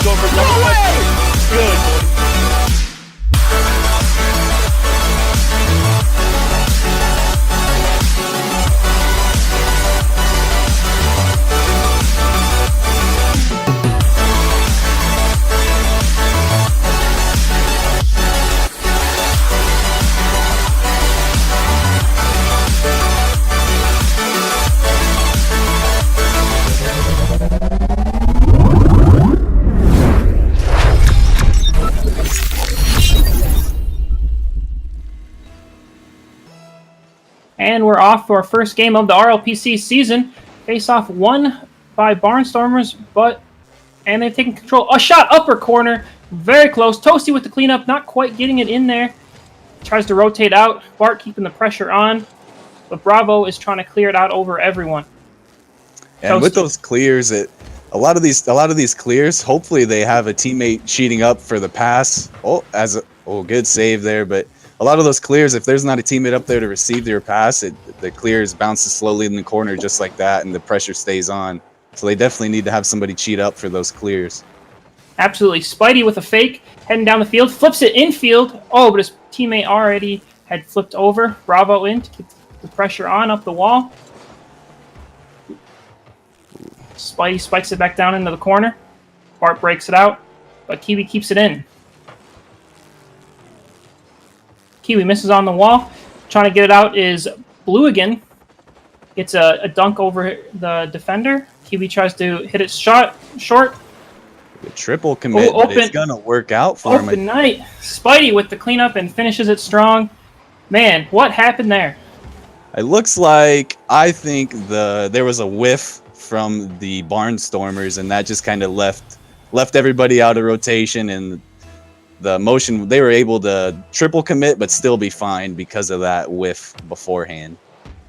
going for double touch. Good. And we're off for our first game of the RLPC season. Face-off won by Barnstormers, and they've taken control. A shot, upper corner, very close. Toasty with the cleanup, not quite getting it in there. Tries to rotate out. Bart keeping the pressure on, but Bravo is trying to clear it out over everyone. And with those clears, a lot of these clears, hopefully they have a teammate cheating up for the pass. Good save there, but a lot of those clears, if there's not a teammate up there to receive their pass, the clears bounces slowly in the corner just like that, and the pressure stays on. So they definitely need to have somebody cheat up for those clears. Absolutely. Spidey with a fake, heading down the field, flips it infield. Oh, but his teammate already had flipped over. Bravo in to keep the pressure on up the wall. Spidey spikes it back down into the corner. Bart breaks it out, but Kiwi keeps it in. Kiwi misses on the wall. Trying to get it out is Blue again. Gets a dunk over the defender. Kiwi tries to hit it short. The triple commit, but it's going to work out for him. Open night. Spidey with the cleanup and finishes it strong. Man, what happened there? It looks like, I think there was a whiff from the Barnstormers, and that just kind of left everybody out of rotation, and the motion, they were able to triple commit but still be fine because of that whiff beforehand.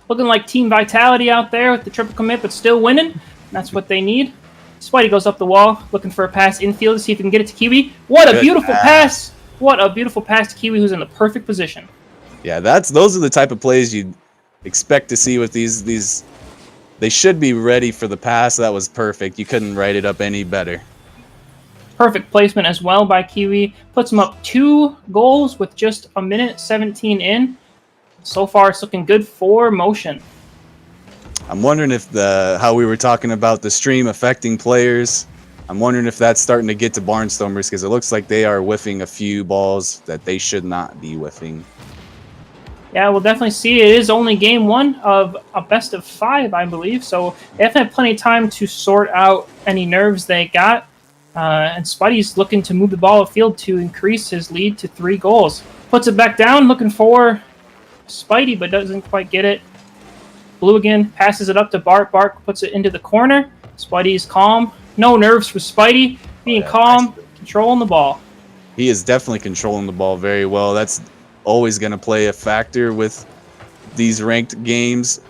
Looking like team vitality out there with the triple commit but still winning. That's what they need. Spidey goes up the wall looking for a pass infield to see if he can get it to Kiwi. What a beautiful pass! What a beautiful pass to Kiwi, who's in the perfect position. Yeah, those are the type of plays you'd expect to see with these. They should be ready for the pass. That was perfect. You couldn't write it up any better. Perfect placement as well by Kiwi. Puts him up 2 goals with just a minute 17 in. So far, it's looking good for Motion. I'm wondering if how we were talking about the stream affecting players, I'm wondering if that's starting to get to Barnstormers, because it looks like they are whiffing a few balls that they should not be whiffing. Yeah, we'll definitely see. It is only game 1 of a best of 5, I believe. So they definitely have plenty of time to sort out any nerves they got. And Spidey's looking to move the ball upfield to increase his lead to 3 goals. Puts it back down, looking for Spidey, but doesn't quite get it. Blue again, passes it up to Bart. Bart puts it into the corner. Spidey's calm. No nerves for Spidey. Being calm, controlling the ball. He is definitely controlling the ball very well. That's always going to play a factor with these ranked games.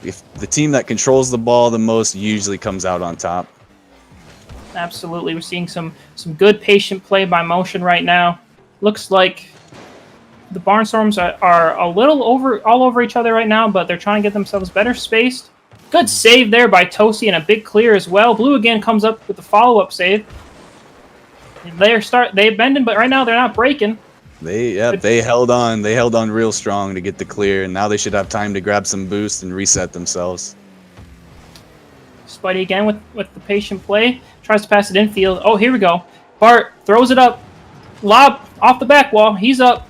If the team that controls the ball the most usually comes out on top. Absolutely. We're seeing some good patient play by Motion right now. Looks like the Barnstorms are a little all over each other right now, but they're trying to get themselves better spaced. Good save there by Toasty and a big clear as well. Blue again comes up with the follow-up save. They're bending, but right now they're not breaking. They held on. They held on real strong to get the clear, and now they should have time to grab some boost and reset themselves. Spidey again with the patient play. Tries to pass it infield. Oh, here we go. Bart throws it up. Lob off the back wall. He's up.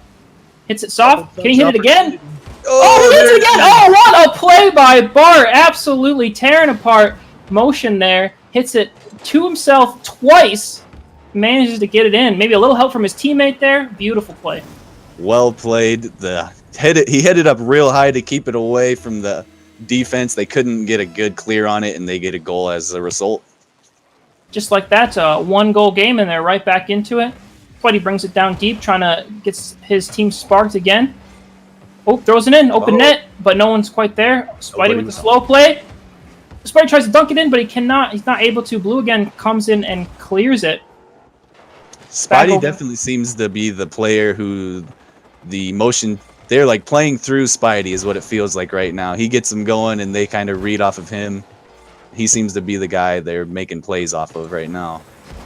Hits it soft. Can he hit it again? Oh, he hits it again! Oh, what a play by Bart. Absolutely tearing apart Motion there. Hits it to himself twice. Manages to get it in. Maybe a little help from his teammate there. Beautiful play. Well played. He hit it up real high to keep it away from the defense. They couldn't get a good clear on it, and they get a goal as a result. Just like that, a 1-goal game, and they're right back into it. Spidey brings it down deep, trying to get his team sparked again. Oh, throws it in, open net, but no one's quite there. Spidey with the slow play. Spidey tries to dunk it in, but he cannot. He's not able to. Blue again comes in and clears it. Spidey definitely seems to be the player who the Motion, they're like playing through Spidey is what it feels like right now. He gets them going, and they kind of read off of him. He seems to be the guy they're making plays off of right now.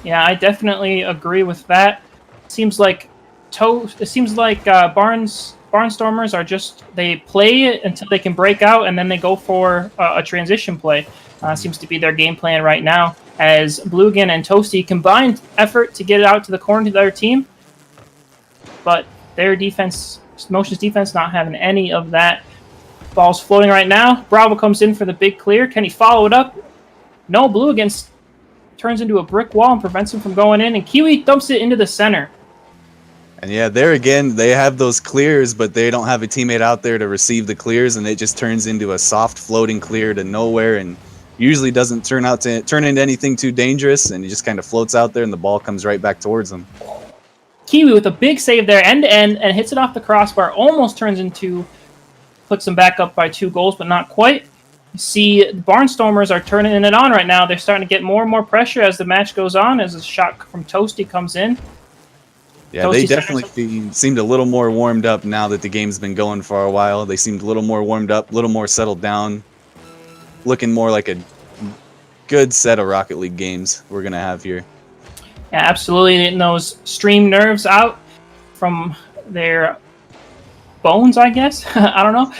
Yeah, I definitely agree with that. Seems like Barnstormers are just, they play it until they can break out, and then they go for a transition play. Seems to be their game plan right now, as Bluegan and Toasty combined effort to get it out to the corner to their team, but their defense, Motion's defense, not having any of that. Ball's floating right now. Bravo comes in for the big clear. Can he follow it up? No, Bluegan turns into a brick wall and prevents him from going in, and Kiwi dumps it into the center. And yeah, there again, they have those clears, but they don't have a teammate out there to receive the clears, and it just turns into a soft floating clear to nowhere, and usually doesn't turn into anything too dangerous, and it just kind of floats out there, and the ball comes right back towards them. Kiwi with a big save there, end to end, and hits it off the crossbar. Almost puts them back up by 2 goals, but not quite. You see, the Barnstormers are turning it on right now. They're starting to get more and more pressure as the match goes on, as a shot from Toasty comes in. Yeah, Toasty they definitely seemed a little more warmed up now that the game's been going for a while. They seemed a little more warmed up, a little more settled down, looking more like a good set of Rocket League games we're going to have here. Yeah, absolutely. Getting those stream nerves out from their bones, I guess. I don't know.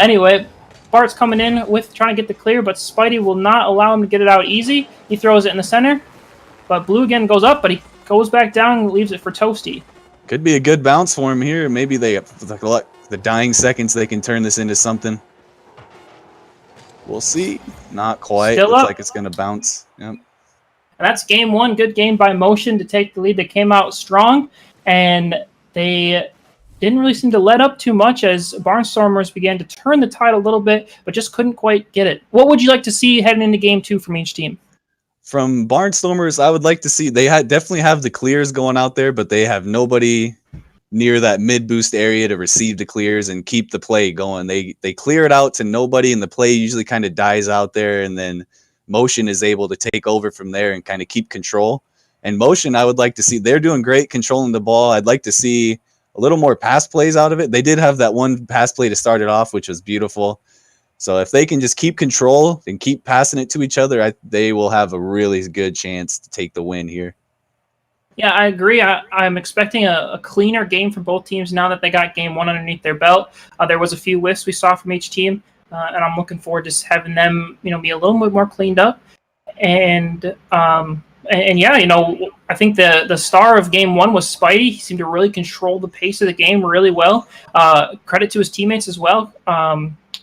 Anyway, Bart's coming in with trying to get the clear, but Spidey will not allow him to get it out easy. He throws it in the center, but Blue again goes up, but he goes back down and leaves it for Toasty. Could be a good bounce for him here. Maybe the dying seconds, they can turn this into something. We'll see. Not quite. Still Looks up. like it's going to bounce. Yep. And that's game 1. Good game by Motion to take the lead. They came out strong, and they didn't really seem to let up too much as Barnstormers began to turn the tide a little bit, but just couldn't quite get it. What would you like to see heading into game 2 from each team? From Barnstormers, I would like to see, they definitely have the clears going out there, but they have nobody near that mid boost area to receive the clears and keep the play going. They clear it out to nobody, and the play usually kind of dies out there, and then Motion is able to take over from there and kind of keep control. And Motion, I would like to see, they're doing great controlling the ball. I'd like to see a little more pass plays out of it. They did have that one pass play to start it off, which was beautiful. So if they can just keep control and keep passing it to each other, they will have a really good chance to take the win here. Yeah, I agree. I'm expecting a cleaner game from both teams now that they got game 1 underneath their belt. There was a few whiffs we saw from each team, and I'm looking forward to just having them, be a little bit more cleaned up. And yeah, I think the star of game 1 was Spidey. He seemed to really control the pace of the game really well. Credit to his teammates as well.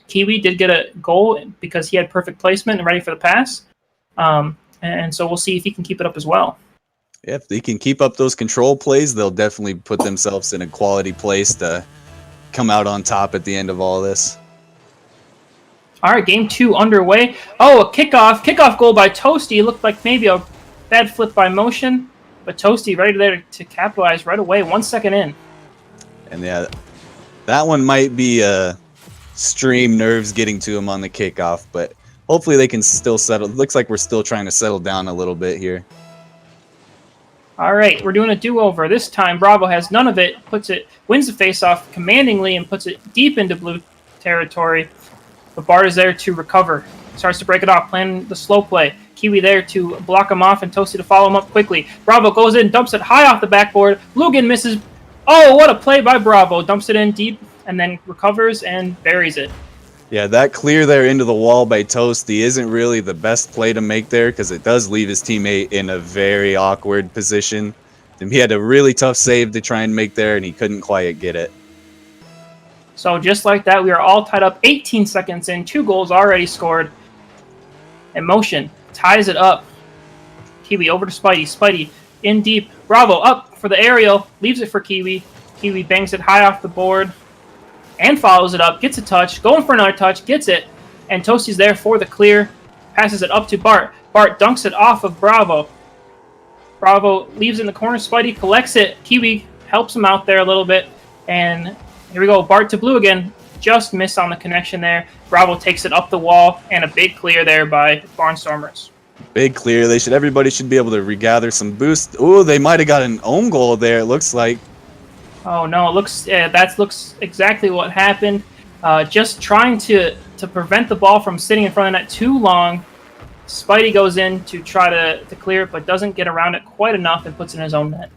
Kiwi did get a goal because he had perfect placement and ready for the pass. And so we'll see if he can keep it up as well. Yeah, if they can keep up those control plays, they'll definitely put themselves in a quality place to come out on top at the end of all this. All right, game 2 underway. Oh, a kickoff goal by Toasty. Looked like maybe a bad flip by Motion, but Toasty ready there to capitalize right away, 1 second in. And yeah, that one might be stream nerves getting to him on the kickoff, but hopefully they can still settle. It looks like we're still trying to settle down a little bit here. All right, we're doing a do-over. This time, Bravo has none of it, wins the face-off commandingly and puts it deep into blue territory. But Bart is there to recover. Starts to break it off, playing the slow play. Kiwi there to block him off and Toasty to follow him up quickly. Bravo goes in, dumps it high off the backboard. Bluegan misses. Oh, what a play by Bravo. Dumps it in deep and then recovers and buries it. Yeah, that clear there into the wall by Toasty isn't really the best play to make there because it does leave his teammate in a very awkward position. And he had a really tough save to try and make there, and he couldn't quite get it. So just like that, we are all tied up 18 seconds in, 2 goals already scored. And Motion ties it up. Kiwi over to Spidey. Spidey in deep. Bravo up for the aerial. Leaves it for Kiwi. Kiwi bangs it high off the board. And follows it up, gets a touch, going for another touch, gets it, and Toasty's there for the clear, passes it up to Bart. Bart dunks it off of Bravo. Bravo leaves it in the corner, Spidey collects it, Kiwi helps him out there a little bit, and here we go, Bart to Blue again, just missed on the connection there. Bravo takes it up the wall, and a big clear there by Barnstormers. Big clear, everybody should be able to regather some boost. Ooh, they might have got an own goal there, it looks like. Oh no! It looks that looks exactly what happened. Just trying to prevent the ball from sitting in front of the net too long. Spidey goes in to try to clear it, but doesn't get around it quite enough and puts it in his own net.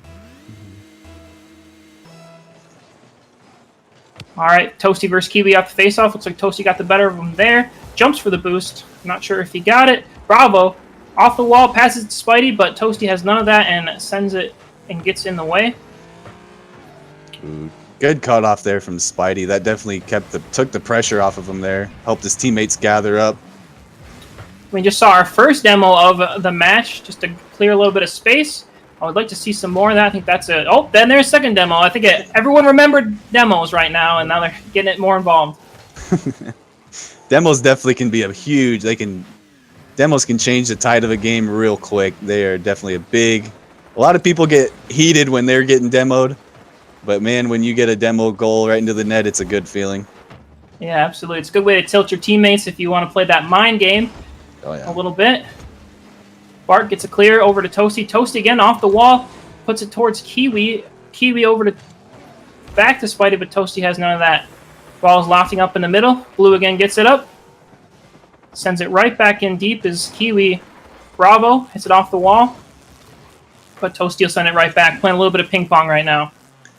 All right, Toasty versus Kiwi off the face-off. Looks like Toasty got the better of him there. Jumps for the boost. Not sure if he got it. Bravo. Off the wall, passes to Spidey, but Toasty has none of that and sends it and gets in the way. Ooh, good cut off there from Spidey. That definitely took the pressure off of him there. Helped his teammates gather up. We just saw our first demo of the match, just to clear a little bit of space. I would like to see some more of that. I think that's it. Oh, then there's a second demo. I think everyone remembered demos right now, and now they're getting it more involved. Demos definitely can be demos can change the tide of a game real quick. They are definitely a lot of people get heated when they're getting demoed, but man, when you get a demo goal right into the net, it's a good feeling. Yeah, absolutely. It's a good way to tilt your teammates if you want to play that mind game a little bit. Bart gets a clear over to Toasty. Toasty again off the wall, puts it towards Kiwi. Kiwi over to back to Spidey, but Toasty has none of that. Ball's lofting up in the middle. Blue again gets it up. Sends it right back in deep as Kiwi. Bravo hits it off the wall. But Toasty will send it right back. Playing a little bit of ping pong right now.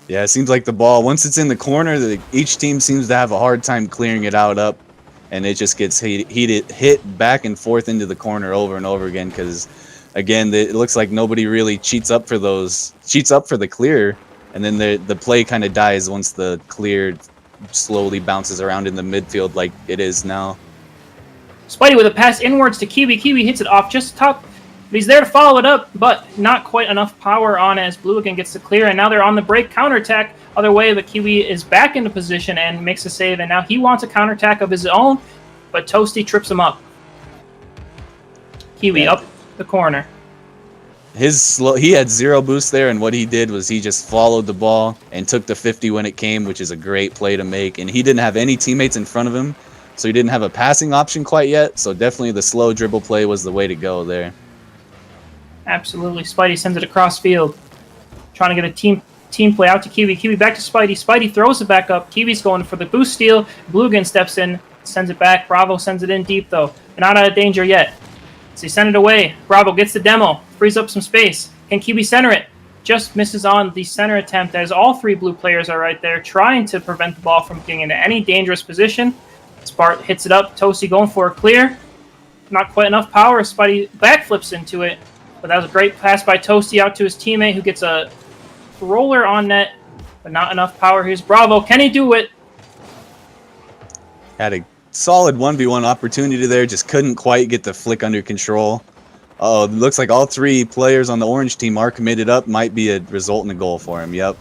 Yeah, it seems like the ball, once it's in the corner, each team seems to have a hard time clearing it up. And it just gets hit back and forth into the corner over and over again because, again, it looks like nobody really cheats up for the clear, and then the play kind of dies once the clear slowly bounces around in the midfield like it is now. Spidey with a pass inwards to Kiwi. Kiwi hits it off just top. But he's there to follow it up, but not quite enough power on as Blue again gets the clear, and now they're on the break counterattack other way, but Kiwi is back into position and makes a save, and now he wants a counterattack of his own, but Toasty trips him up. Kiwi up the corner. He had zero boost there, and what he did was he just followed the ball and took the 50 when it came, which is a great play to make, and he didn't have any teammates in front of him, so he didn't have a passing option quite yet, so definitely the slow dribble play was the way to go there. Absolutely. Spidey sends it across field. Trying to get a team play out to Kiwi. Kiwi back to Spidey. Spidey throws it back up. Kiwi's going for the boost steal. Blue again steps in, sends it back. Bravo sends it in deep, though. They're not out of danger yet. So he sent it away. Bravo gets the demo. Frees up some space. Can Kiwi center it? Just misses on the center attempt as all three blue players are right there trying to prevent the ball from getting into any dangerous position. Spart hits it up. Toasty going for a clear. Not quite enough power. Spidey backflips into it. But that was a great pass by Toasty out to his teammate who gets a roller on net, but not enough power. Here's Bravo. Can he do it? Had a solid 1v1 opportunity there, just couldn't quite get the flick under control. Oh, looks like all three players on the orange team are committed up. Might be a result in a goal for him. Yep.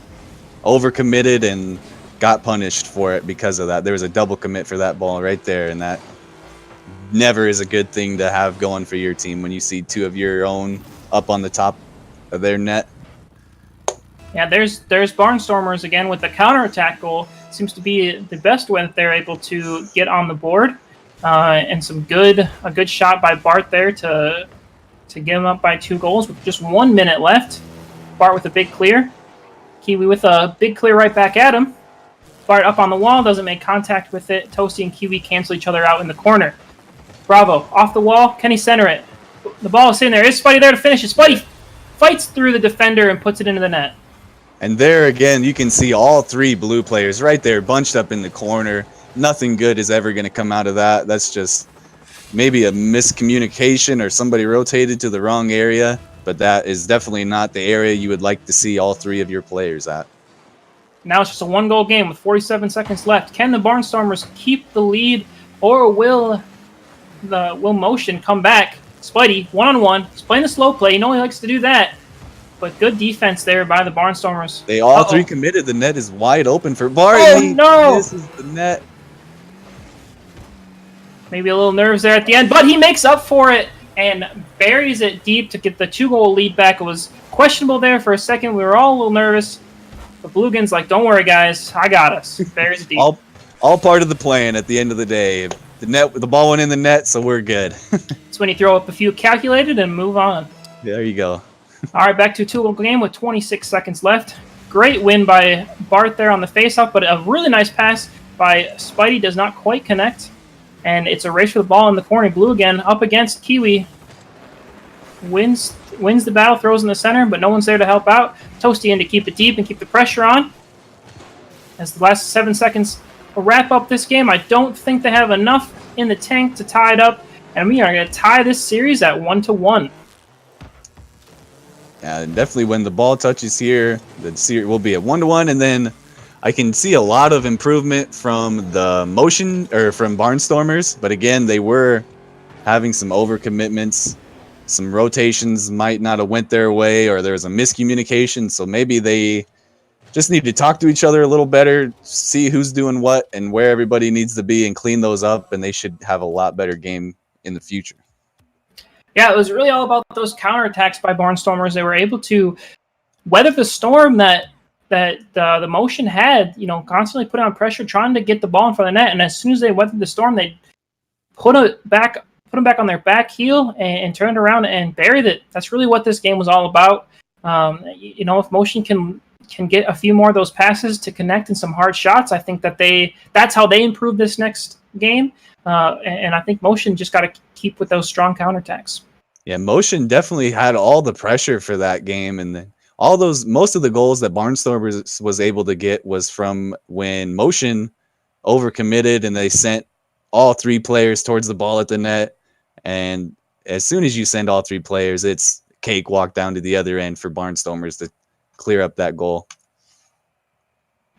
Overcommitted and got punished for it because of that. There was a double commit for that ball right there, and that never is a good thing to have going for your team when you see two of your own up on the top of their net. Yeah, there's Barnstormers again with the counterattack goal. Seems to be the best way that they're able to get on the board. And a good shot by Bart there to get him up by 2 goals with just 1 minute left. Bart with a big clear. Kiwi with a big clear right back at him. Bart up on the wall, doesn't make contact with it. Toasty and Kiwi cancel each other out in the corner. Bravo, off the wall. Can he center it? The ball is sitting there. Is Spidey there to finish it? Spidey fights through the defender and puts it into the net. And there again, you can see all three blue players right there bunched up in the corner. Nothing good is ever going to come out of that. That's just maybe a miscommunication or somebody rotated to the wrong area. But that is definitely not the area you would like to see all three of your players at. Now it's just a 1-goal game with 47 seconds left. Can the Barnstormers keep the lead, or will Motion come back? Spidey, one-on-one. He's playing the slow play. You know he likes to do that. But good defense there by the Barnstormers. They all three committed. The net is wide open for Bart. Oh, no! This is the net. Maybe a little nerves there at the end, but he makes up for it and buries it deep to get the 2-goal lead back. It was questionable there for a second. We were all a little nervous. But Bluegin's like, don't worry, guys. I got us. Buries it deep. all part of the plan at the end of the day. The ball went in the net, so we're good. It's when you throw up a few calculated and move on. There you go. All right, back to a 2-goal game with 26 seconds left. Great win by Bart there on the faceoff, but a really nice pass by Spidey does not quite connect. And it's a race for the ball in the corner. Blue again up against Kiwi. Wins the battle, throws in the center, but no one's there to help out. Toasty in to keep it deep and keep the pressure on. As the last 7 seconds will wrap up this game, I don't think they have enough in the tank to tie it up. And we are going to tie this series at 1-1. Yeah, definitely when the ball touches here, the series will be at 1-1, and then I can see a lot of improvement from the motion or from Barnstormers, but again, they were having some overcommitments. Some rotations might not have went their way, or there was a miscommunication, so maybe they just need to talk to each other a little better, see who's doing what and where everybody needs to be, and clean those up, and they should have a lot better game in the future. Yeah, it was really all about those counterattacks by Barnstormers. They were able to weather the storm that the motion had, constantly put on pressure, trying to get the ball in front of the net. And as soon as they weathered the storm, they put them back on their back heel and turned around and buried it. That's really what this game was all about. If motion can get a few more of those passes to connect in some hard shots, I think that's how they improve this next game. And I think motion just got to keep with those strong counterattacks. Yeah, motion definitely had all the pressure for that game, and most of the goals that Barnstormers was able to get was from when motion overcommitted and they sent all 3 players towards the ball at the net. And as soon as you send all 3 players, it's cakewalk down to the other end for Barnstormers to clear up that goal.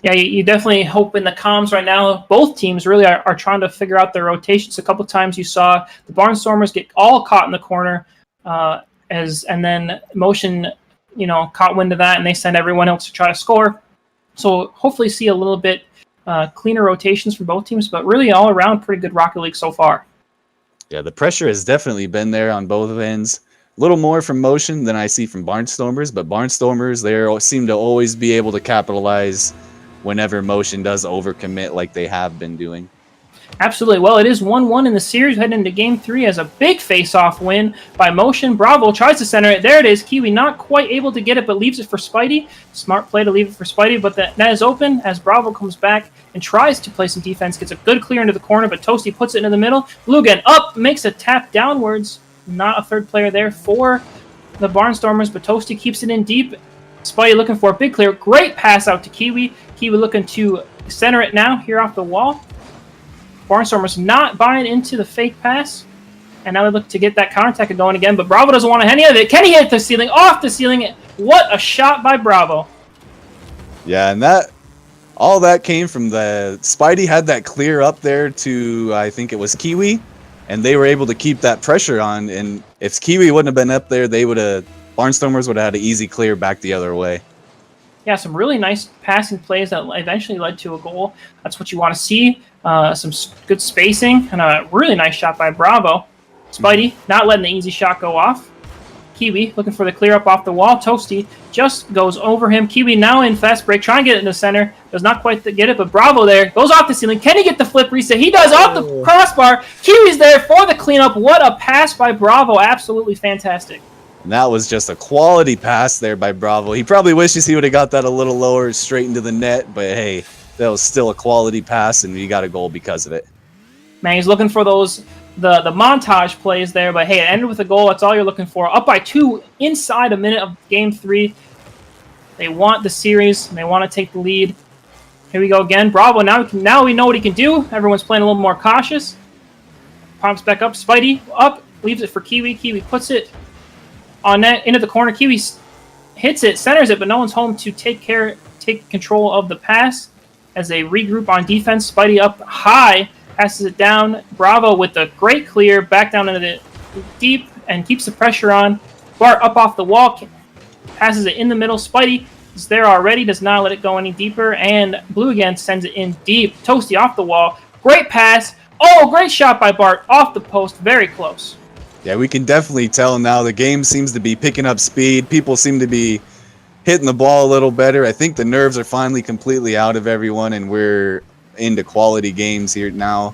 Yeah, you definitely hope in the comms right now. Both teams really are trying to figure out their rotations. A couple times you saw the Barnstormers get all caught in the corner, and then motion, caught wind of that, and they send everyone else to try to score. So hopefully see a little bit cleaner rotations from both teams, but really all around pretty good Rocket League so far. Yeah, the pressure has definitely been there on both ends. A little more from motion than I see from Barnstormers, but Barnstormers, they seem to always be able to capitalize whenever motion does overcommit like they have been doing. Absolutely. Well, it is 1-1 in the series, heading into Game 3 as a big face-off win by Motion. Bravo tries to center it. There it is. Kiwi not quite able to get it, but leaves it for Spidey. Smart play to leave it for Spidey, but the net is open as Bravo comes back and tries to play some defense. Gets a good clear into the corner, but Toasty puts it into the middle. Blue again up, makes a tap downwards. Not a third player there for the Barnstormers, but Toasty keeps it in deep. Spidey looking for a big clear. Great pass out to Kiwi. Kiwi looking to center it now here off the wall. Barnstormers not buying into the fake pass. And now they look to get that counterattack going again, but Bravo doesn't want any of it. Can he hit the ceiling? Off the ceiling. What a shot by Bravo. Yeah, and all that came from the Spidey had that clear up there to, I think it was Kiwi, and they were able to keep that pressure on. And if Kiwi wouldn't have been up there, Barnstormers would have had an easy clear back the other way. Yeah, some really nice passing plays that eventually led to a goal. That's what you want to see. Some good spacing and a really nice shot by Bravo. Spidey not letting the easy shot go off. Kiwi looking for the clear up off the wall. Toasty just goes over him. Kiwi now in fast break, trying to get it in the center. Does not quite get it, but Bravo there goes off the ceiling. Can he get the flip reset? He does off the crossbar. Kiwi's there for the cleanup. What a pass by Bravo. Absolutely fantastic. And that was just a quality pass there by Bravo. He probably wishes he would have got that a little lower straight into the net, but hey, that was still a quality pass, and he got a goal because of it. Man, he's looking for the montage plays there, but hey, it ended with a goal. That's all you're looking for. Up by 2 inside a minute of Game 3. They want the series, and they want to take the lead. Here we go again. Bravo, now we know what he can do. Everyone's playing a little more cautious. Pumps back up. Spidey up, leaves it for Kiwi. Kiwi puts it on net into the corner. Kiwi hits it, centers it, but no one's home to take control of the pass as they regroup on defense. Spidey up high, passes it down. Bravo with a great clear, back down into the deep, and keeps the pressure on. Bart up off the wall, passes it in the middle. Spidey is there already, does not let it go any deeper, and Blue again sends it in deep. Toasty off the wall, great pass. Oh, great shot by Bart off the post, very close. Yeah, we can definitely tell now the game seems to be picking up speed. People seem to be hitting the ball a little better. I think the nerves are finally completely out of everyone, and we're into quality games here now.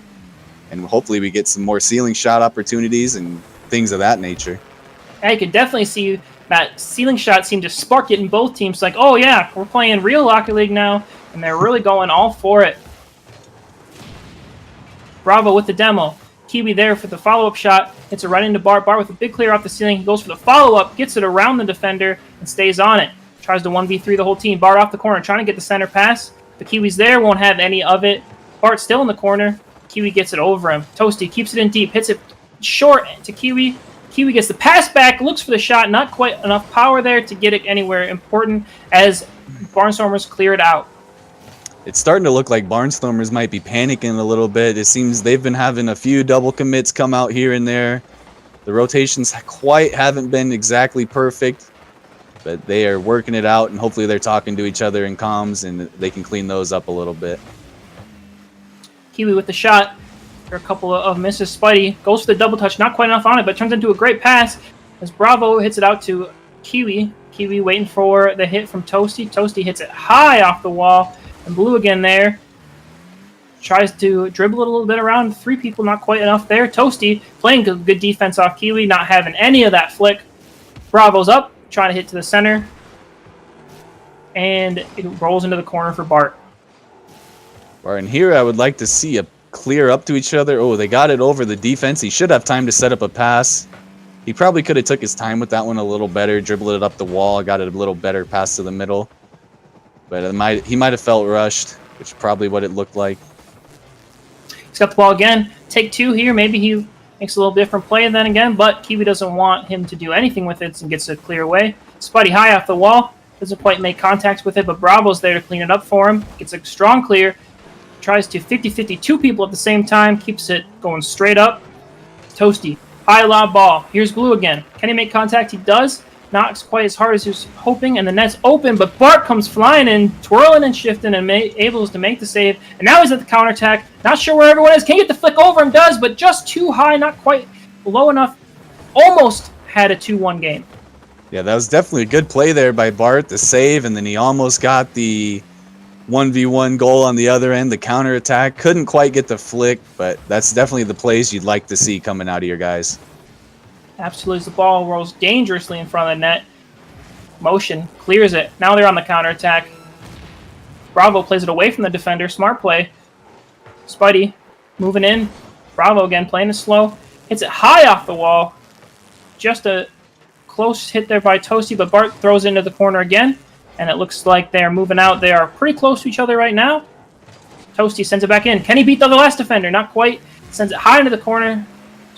And hopefully we get some more ceiling shot opportunities and things of that nature. Yeah, you can definitely see that ceiling shot seemed to spark it in both teams. Like, oh yeah, we're playing real Rocket League now, and they're really going all for it. Bravo with the demo. Kiwi there for the follow-up shot. Hits it right into Bart. Bart with a big clear off the ceiling. He goes for the follow-up, gets it around the defender, and stays on it. Tries to 1v3 the whole team. Bart off the corner, trying to get the center pass. The Kiwi's there, won't have any of it. Bart still in the corner. Kiwi gets it over him. Toasty keeps it in deep, hits it short to Kiwi. Kiwi gets the pass back, looks for the shot. Not quite enough power there to get it anywhere important as Barnstormers clear it out. It's starting to look like Barnstormers might be panicking a little bit. It seems they've been having a few double commits come out here and there. The rotations haven't been exactly perfect, but they are working it out, and hopefully they're talking to each other in comms, and they can clean those up a little bit. Kiwi with the shot. For a couple of misses. Spidey goes for the double touch. Not quite enough on it, but turns into a great pass as Bravo hits it out to Kiwi. Kiwi waiting for the hit from Toasty. Toasty hits it high off the wall. And Blue again there. Tries to dribble it a little bit around. 3 people, not quite enough there. Toasty playing good defense off Kiwi, not having any of that flick. Bravo's up, trying to hit to the center. And it rolls into the corner for Bart. Bart, and here I would like to see a clear up to each other. Oh, they got it over the defense. He should have time to set up a pass. He probably could have took his time with that one a little better, dribbled it up the wall, got it a little better pass to the middle. But he might have felt rushed, which is probably what it looked like. He's got the ball again. Take 2 here. Maybe he makes a little different play then again, but Kiwi doesn't want him to do anything with it and gets it clear away. Spuddy high off the wall. Doesn't quite make contact with it, but Bravo's there to clean it up for him. Gets a strong clear. Tries to 50-50 2 people at the same time. Keeps it going straight up. Toasty. High lob ball. Here's Blue again. Can he make contact? He does. Not quite as hard as he was hoping, and the net's open, but Bart comes flying in, twirling and shifting, and able to make the save. And now he's at the counterattack. Not sure where everyone is. Can't get the flick over him, does, but just too high, not quite low enough. Almost had a 2-1 game. Yeah, that was definitely a good play there by Bart, the save, and then he almost got the 1v1 goal on the other end, the counterattack. Couldn't quite get the flick, but that's definitely the plays you'd like to see coming out of your guys. Absolutely, as the ball rolls dangerously in front of the net. Motion clears it. Now they're on the counterattack. Bravo plays it away from the defender. Smart play. Spidey moving in. Bravo again playing it slow. Hits it high off the wall. Just a close hit there by Toasty, but Bart throws it into the corner again. And it looks like they're moving out. They are pretty close to each other right now. Toasty sends it back in. Can he beat the last defender? Not quite. Sends it high into the corner.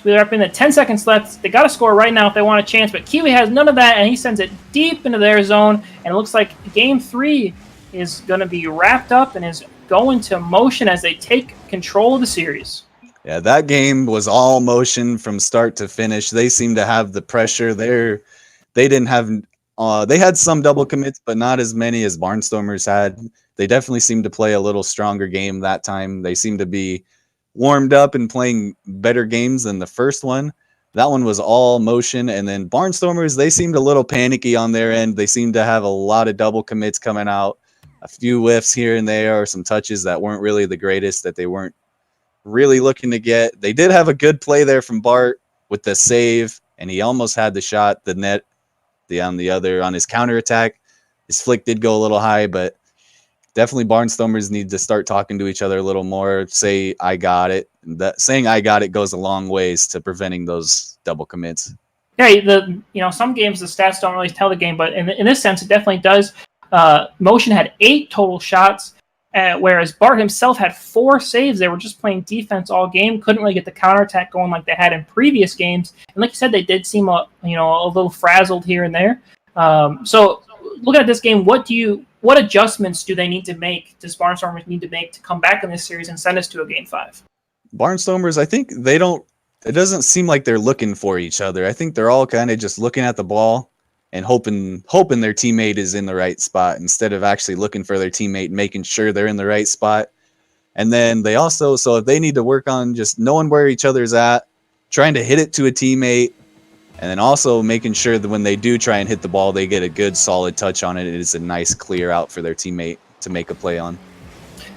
We're up in the 10 seconds left. They got to score right now if they want a chance, but Kiwi has none of that, and he sends it deep into their zone, and it looks like Game 3 is going to be wrapped up and is going to Motion as they take control of the series. Yeah, that game was all Motion from start to finish. They seemed to have the pressure there. They didn't have they had some double commits, but not as many as Barnstormers had. They definitely seemed to play a little stronger game that time. They seemed to be warmed up and playing better games than the first one. That one was all Motion, and then Barnstormers, they seemed a little panicky on their end. They seemed to have a lot of double commits coming out, a few whiffs here and there, or some touches that weren't really the greatest, that they weren't really looking to get. They did have a good play there from Bart with the save, and he almost had the shot, the net, on his counterattack. His flick did go a little high, but definitely Barnstormers need to start talking to each other a little more. Say, I got it. Saying I got it goes a long ways to preventing those double commits. Yeah, some games the stats don't really tell the game, but in this sense, it definitely does. Motion had 8 total shots, whereas Bart himself had 4 saves. They were just playing defense all game, couldn't really get the counterattack going like they had in previous games. And like you said, they did seem a little frazzled here and there. So looking at this game, what adjustments do they need to make? Does Barnstormers need to make to come back in this series and send us to a Game 5? Barnstormers, I think it doesn't seem like they're looking for each other. I think they're all kind of just looking at the ball and hoping their teammate is in the right spot instead of actually looking for their teammate and making sure they're in the right spot. And then they also, so if they need to work on just knowing where each other's at, trying to hit it to a teammate, and then also making sure that when they do try and hit the ball, they get a good solid touch on it. It is a nice clear out for their teammate to make a play on.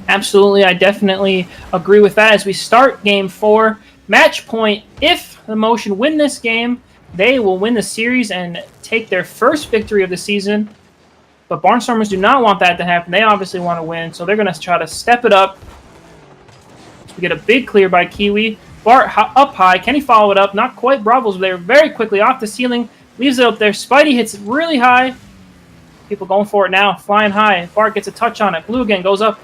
Absolutely. I definitely agree with that. As we start Game 4, match point, if the Motion win this game, they will win the series and take their first victory of the season. But Barnstormers do not want that to happen. They obviously want to win, so they're going to try to step it up. We get a big clear by Kiwi. Bart up high. Can he follow it up? Not quite. Bravo's there very quickly off the ceiling. Leaves it up there. Spidey hits it really high. People going for it now. Flying high. Bart gets a touch on it. Blue again goes up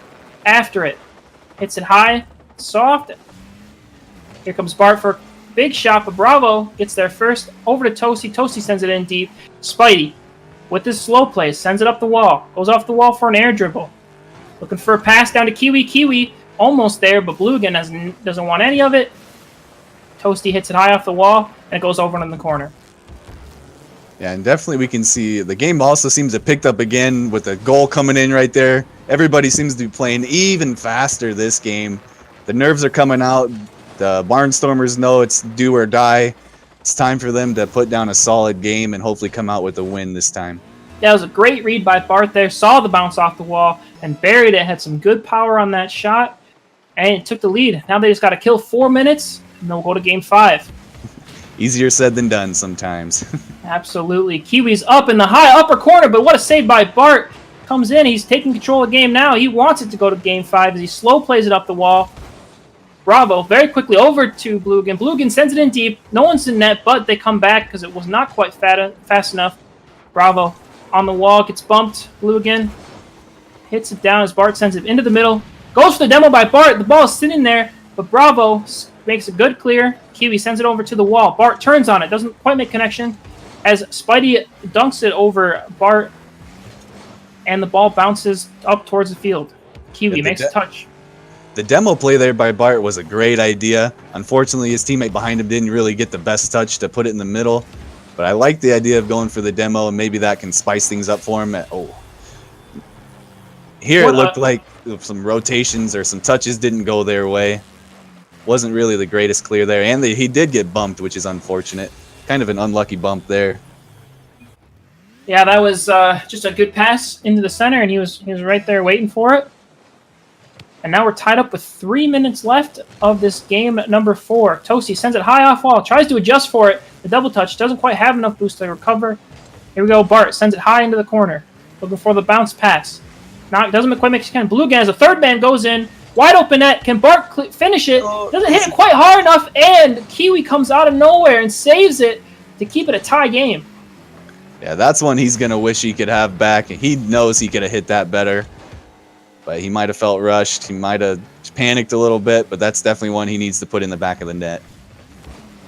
after it. Hits it high. Soft. Here comes Bart for a big shot, but Bravo gets there first. Over to Toasty. Toasty sends it in deep. Spidey, with his slow play, sends it up the wall. Goes off the wall for an air dribble. Looking for a pass down to Kiwi. Kiwi almost there, but Blue again doesn't want any of it. Toasty hits it high off the wall, and it goes over in the corner. Yeah, and definitely we can see the game also seems to have picked up again with a goal coming in right there. Everybody seems to be playing even faster this game. The nerves are coming out. The Barnstormers know it's do or die. It's time for them to put down a solid game and hopefully come out with a win this time. That was a great read by Bart there. Saw the bounce off the wall and buried it. Had some good power on that shot, and it took the lead. Now they just got to kill 4 minutes, and they'll go to Game 5. Easier said than done sometimes. Absolutely. Kiwi's up in the high upper corner, but what a save by Bart. Comes in. He's taking control of the game now. He wants it to go to Game 5 as he slow plays it up the wall. Bravo very quickly over to Blugan. Blugan sends it in deep. No one's in net, but they come back because it was not quite fast enough. Bravo on the wall, gets bumped. Blugan hits it down as Bart sends it into the middle. Goes for the demo by Bart. The ball is sitting there, but Bravo makes a good clear. Kiwi sends it over to the wall. Bart turns on it. Doesn't quite make connection as Spidey dunks it over Bart, and the ball bounces up towards the field. Kiwi makes a touch. The demo play there by Bart was a great idea. Unfortunately, his teammate behind him didn't really get the best touch to put it in the middle. But I like the idea of going for the demo, and maybe that can spice things up for him. Here it looked like some rotations or some touches didn't go their way. Wasn't really the greatest clear there. And he did get bumped, which is unfortunate. Kind of an unlucky bump there. Yeah, that was just a good pass into the center, and he was right there waiting for it. And now we're tied up with 3 minutes left of this game number 4. Toasty sends it high off wall, tries to adjust for it. The double touch doesn't quite have enough boost to recover. Here we go. Bart sends it high into the corner, looking for the bounce pass. Doesn't quite make sense. Blue again as a third man goes in. Wide open net. Can Bart finish it? Doesn't hit it quite hard enough, and Kiwi comes out of nowhere and saves it to keep it a tie game. Yeah, that's one he's going to wish he could have back. He knows he could have hit that better. But he might have felt rushed. He might have panicked a little bit, but that's definitely one he needs to put in the back of the net.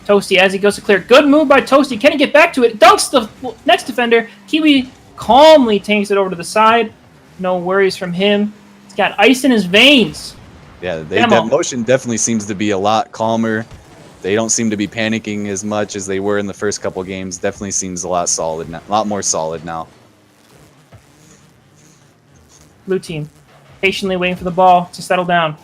Toasty as he goes to clear. Good move by Toasty. Can he get back to it? Dunks the next defender. Kiwi calmly takes it over to the side. No worries from him. He's got ice in his veins. Yeah, that motion definitely seems to be a lot calmer. They don't seem to be panicking as much as they were in the first couple games. Definitely seems a lot solid now, a lot more solid now. Blue team patiently waiting for the ball to settle down.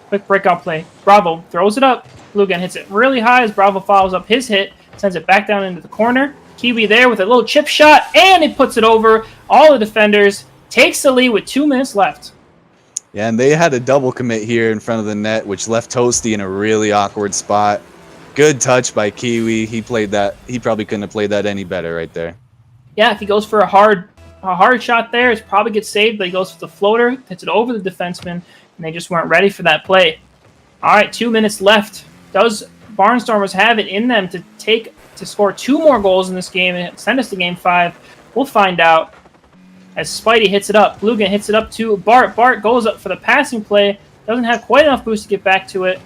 Quick breakout play. Bravo throws it up. Blue again hits it really high as Bravo follows up his hit, sends it back down into the corner. Kiwi there with a little chip shot, and he puts it over all the defenders. Takes the lead with 2 minutes left. Yeah, and they had a double commit here in front of the net, which left Toasty in a really awkward spot. Good touch by Kiwi. He played that. He probably couldn't have played that any better right there. Yeah, if he goes for a hard shot there, it probably gets saved, but he goes for the floater, hits it over the defenseman, and they just weren't ready for that play. All right, 2 minutes left. Does Barnstormers have it in them to score 2 more goals in this game and send us to Game 5? We'll find out. As Spidey hits it up, Blugan hits it up to Bart. Bart goes up for the passing play, doesn't have quite enough boost to get back to it,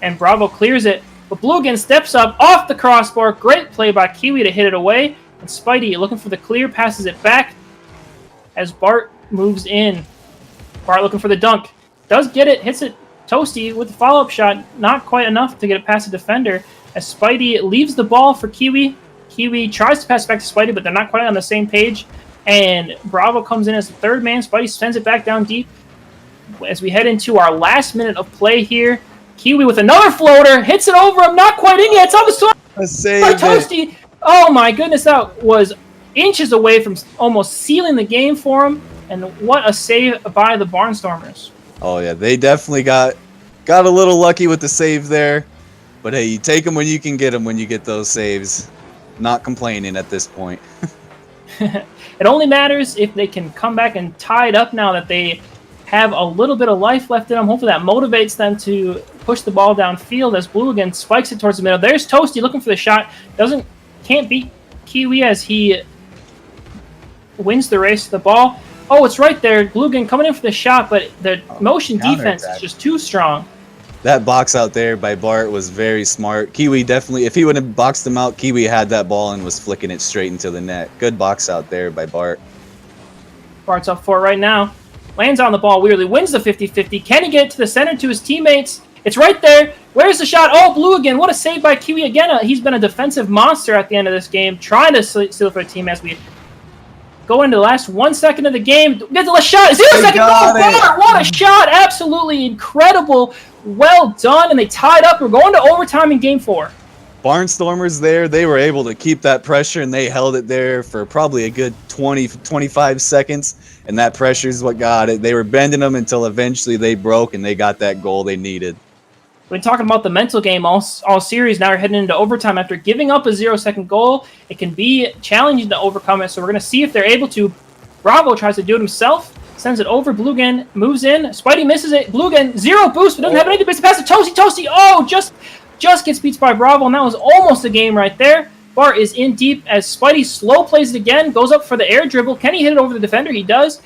and Bravo clears it. But Blugan steps up off the crossbar. Great play by Kiwi to hit it away. And Spidey looking for the clear, passes it back as Bart moves in. Bart looking for the dunk. Does get it, hits it. Toasty with the follow-up shot. Not quite enough to get it past the defender. As Spidey leaves the ball for Kiwi. Kiwi tries to pass back to Spidey, but they're not quite on the same page. And Bravo comes in as the third man. Spidey sends it back down deep. As we head into our last minute of play here, Kiwi with another floater. Hits it over him. Not quite in yet. It's on the side by Toasty. Oh my goodness, that was inches away from almost sealing the game for him. And what a save by the Barnstormers. Oh yeah, they definitely got a little lucky with the save there. But hey, you take them when you can get them when you get those saves. Not complaining at this point. It only matters if they can come back and tie it up now that they have a little bit of life left in them. Hopefully that motivates them to push the ball downfield as Blue again spikes it towards the middle. There's Toasty looking for the shot. Can't beat Kiwi as he wins the race to the ball. Oh, it's right there. Blue again coming in for the shot, but the Motion defense is just too strong. That box out there by Bart was very smart. Kiwi definitely, if he would have boxed him out, Kiwi had that ball and was flicking it straight into the net. Good box out there by Bart. Bart's up for it right now. Lands on the ball weirdly, wins the 50-50. Can he get it to the center to his teammates? It's right there. Where's the shot? Oh, Blue again. What a save by Kiwi again. He's been a defensive monster at the end of this game, trying to steal for a team as we go into the last 1 second of the game. Get the last shot. 0 second goal. Bart, what a shot. Absolutely incredible. Well done. And they tied up. We're going to overtime in game 4. Barnstormers there, they were able to keep that pressure and they held it there for probably a good 20-25 seconds, and that pressure is what got it. They were bending them until eventually they broke and they got that goal they needed. We've been talking about the mental game all series. Now we're heading into overtime after giving up a 0-second goal. It can be challenging to overcome it, so we're going to see if they're able to. Bravo tries to do it himself, sends it over. Bluegan moves in. Spidey misses it. Bluegan, 0 boost, but doesn't have anything but to pass to Toasty. Toasty, oh, just gets beat by Bravo, and that was almost a game right there. Bart is in deep as Spidey slow plays it again, goes up for the air dribble. Can he hit it over the defender? He does.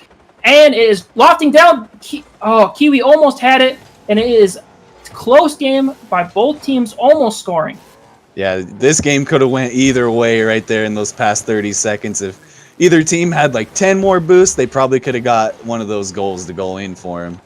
And it is lofting down. Kiwi almost had it, and it is a close game by both teams almost scoring. Yeah, this game could have went either way right there in those past 30 seconds. If either team had like 10 more boosts, they probably could have got one of those goals to go in for him.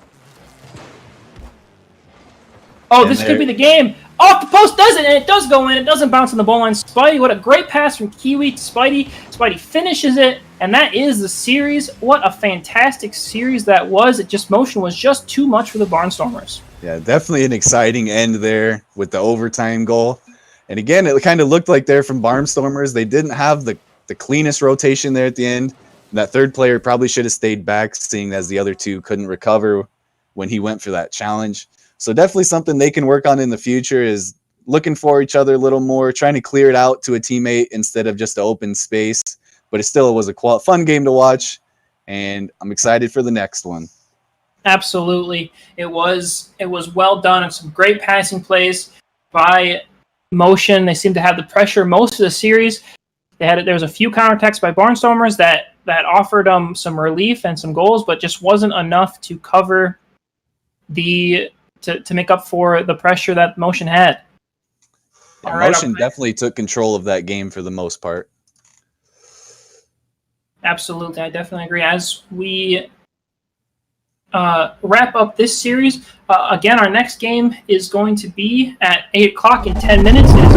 Oh, and this could be the game. Off the post does it, and it does go in. It doesn't bounce on the ball line. Spidey, what a great pass from Kiwi to Spidey. Spidey finishes it, and that is the series. What a fantastic series that was. Motion was just too much for the Barnstormers. Yeah, definitely an exciting end there with the overtime goal. And again, it kind of looked like they're from Barnstormers. They didn't have the cleanest rotation there at the end. That third player probably should have stayed back, seeing as the other two couldn't recover when he went for that challenge. So definitely something they can work on in the future is looking for each other a little more, trying to clear it out to a teammate instead of just an open space. But it still was a fun game to watch, and I'm excited for the next one. Absolutely. It was well done, and some great passing plays by Motion. They seemed to have the pressure most of the series. There was a few counterattacks by Barnstormers that offered them some relief and some goals, but just wasn't enough to cover to make up for the pressure that Motion had. Yeah, Motion definitely took control of that game for the most part. Absolutely, I definitely agree. As we wrap up this series, again, our next game is going to be at 8 o'clock in 10 minutes. It is